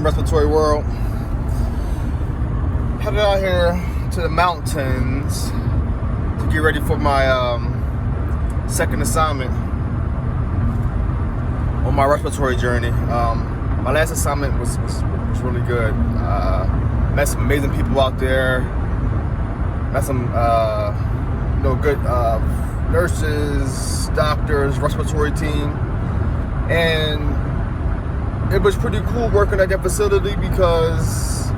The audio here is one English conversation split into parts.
Respiratory world. Headed out here to the mountains to get ready for my second assignment on my respiratory journey. My last assignment was really good. Met some amazing people out there. Met some good nurses, doctors, respiratory team, and it was pretty cool working at that facility because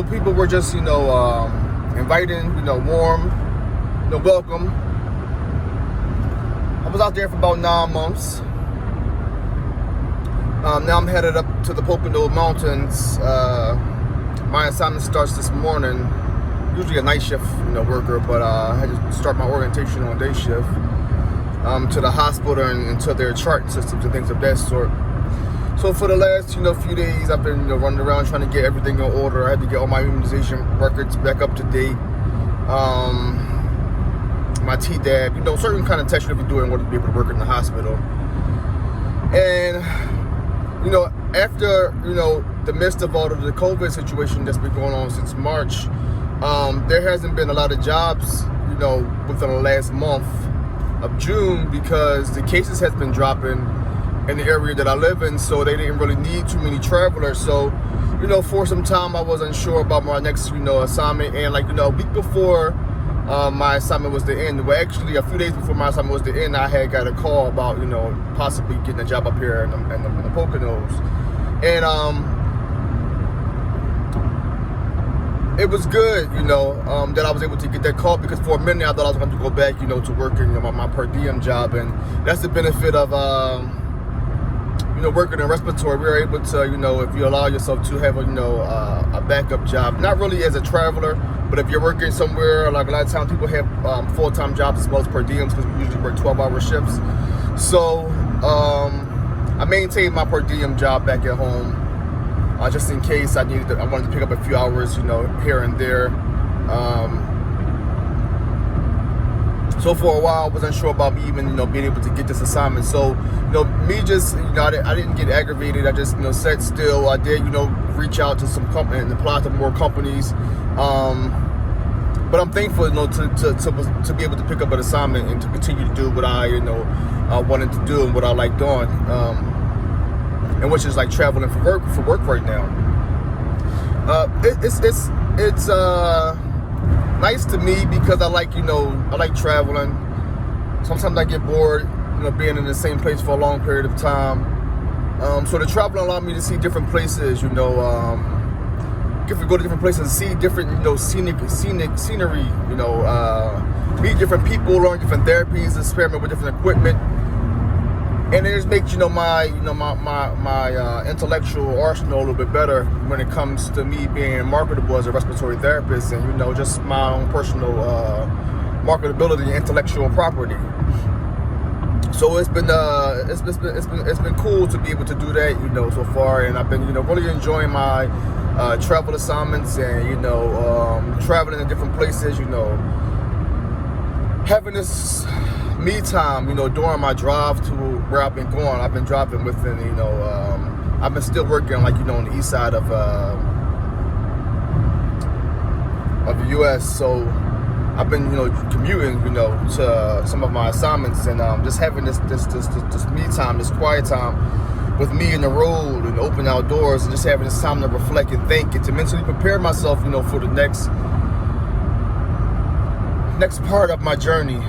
people were just inviting, warm, welcome. I was out there for about 9 months. Now I'm headed up to the Pocono Mountains. My assignment starts this morning. Usually a night shift, worker, but I had to start my orientation on day shift to the hospital and to their charting systems and things of that sort. So for the last, few days, I've been running around trying to get everything in order. I had to get all my immunization records back up to date. My Tdap, certain kind of tests you have to do in order to be able to work in the hospital. And after the midst of all of the COVID situation that's been going on since March, there hasn't been a lot of jobs, within the last month of June because the cases has been dropping in the area that I live in, so they didn't really need too many travelers. So, for some time I wasn't sure about my next, assignment, and a week before my assignment was to end, well, actually a few days before my assignment was to end, I had got a call about, possibly getting a job up here in the Poconos, and it was good, that I was able to get that call because for a minute I thought I was going to go back, to working my per diem job, and that's the benefit of working in respiratory. We're able to, if you allow yourself to have a backup job, not really as a traveler, but if you're working somewhere, like a lot of times people have full-time jobs as well as per diems because we usually work 12-hour shifts. So I maintained my per diem job back at home just in case I wanted to pick up a few hours, here and there. So for a while, I wasn't sure about me even, being able to get this assignment. So, me just, I didn't get aggravated. I just, sat still. I did, reach out to some companies and apply to more companies. But I'm thankful, to be able to pick up an assignment and to continue to do what I, wanted to do and what I like doing, and which is like traveling for work right now. It's nice to me because I like, I like traveling. Sometimes I get bored, being in the same place for a long period of time. So the traveling allowed me to see different places, go to different places and see different, scenic scenery, meet different people, learn different therapies, experiment with different equipment. And it just makes, my intellectual arsenal a little bit better when it comes to me being marketable as a respiratory therapist and, just my own personal marketability and intellectual property. So it's been cool to be able to do that, so far. And I've been, really enjoying my travel assignments and, traveling in different places, having this me time, during my drive to where I've been going. I've been driving within, I've been still working on the east side of the U.S. So I've been, commuting, to some of my assignments and just having this me time, this quiet time with me in the road and open outdoors and just having this time to reflect and think and to mentally prepare myself, for the next part of my journey.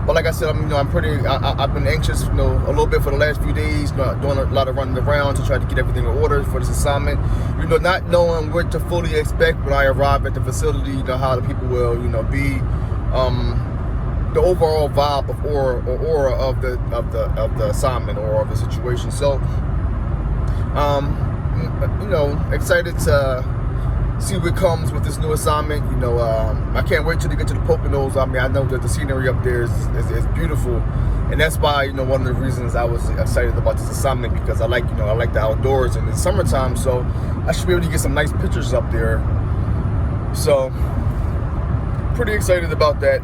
But like I said, I've been anxious, a little bit for the last few days, doing a lot of running around to try to get everything in order for this assignment. Not knowing what to fully expect when I arrive at the facility, how the people will, be, the overall vibe of aura of the assignment or of the situation. So, excited to see what comes with this new assignment. I can't wait till to get to the Poconos. I know that the scenery up there is beautiful, and that's why one of the reasons I was excited about this assignment because I like the outdoors and it's summertime, so I should be able to get some nice pictures up there. So pretty excited about that.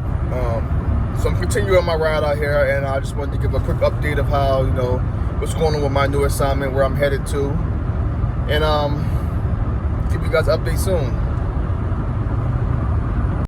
So I'm continuing my ride out here, and I just wanted to give a quick update of how what's going on with my new assignment, where I'm headed to, and give you guys an update soon.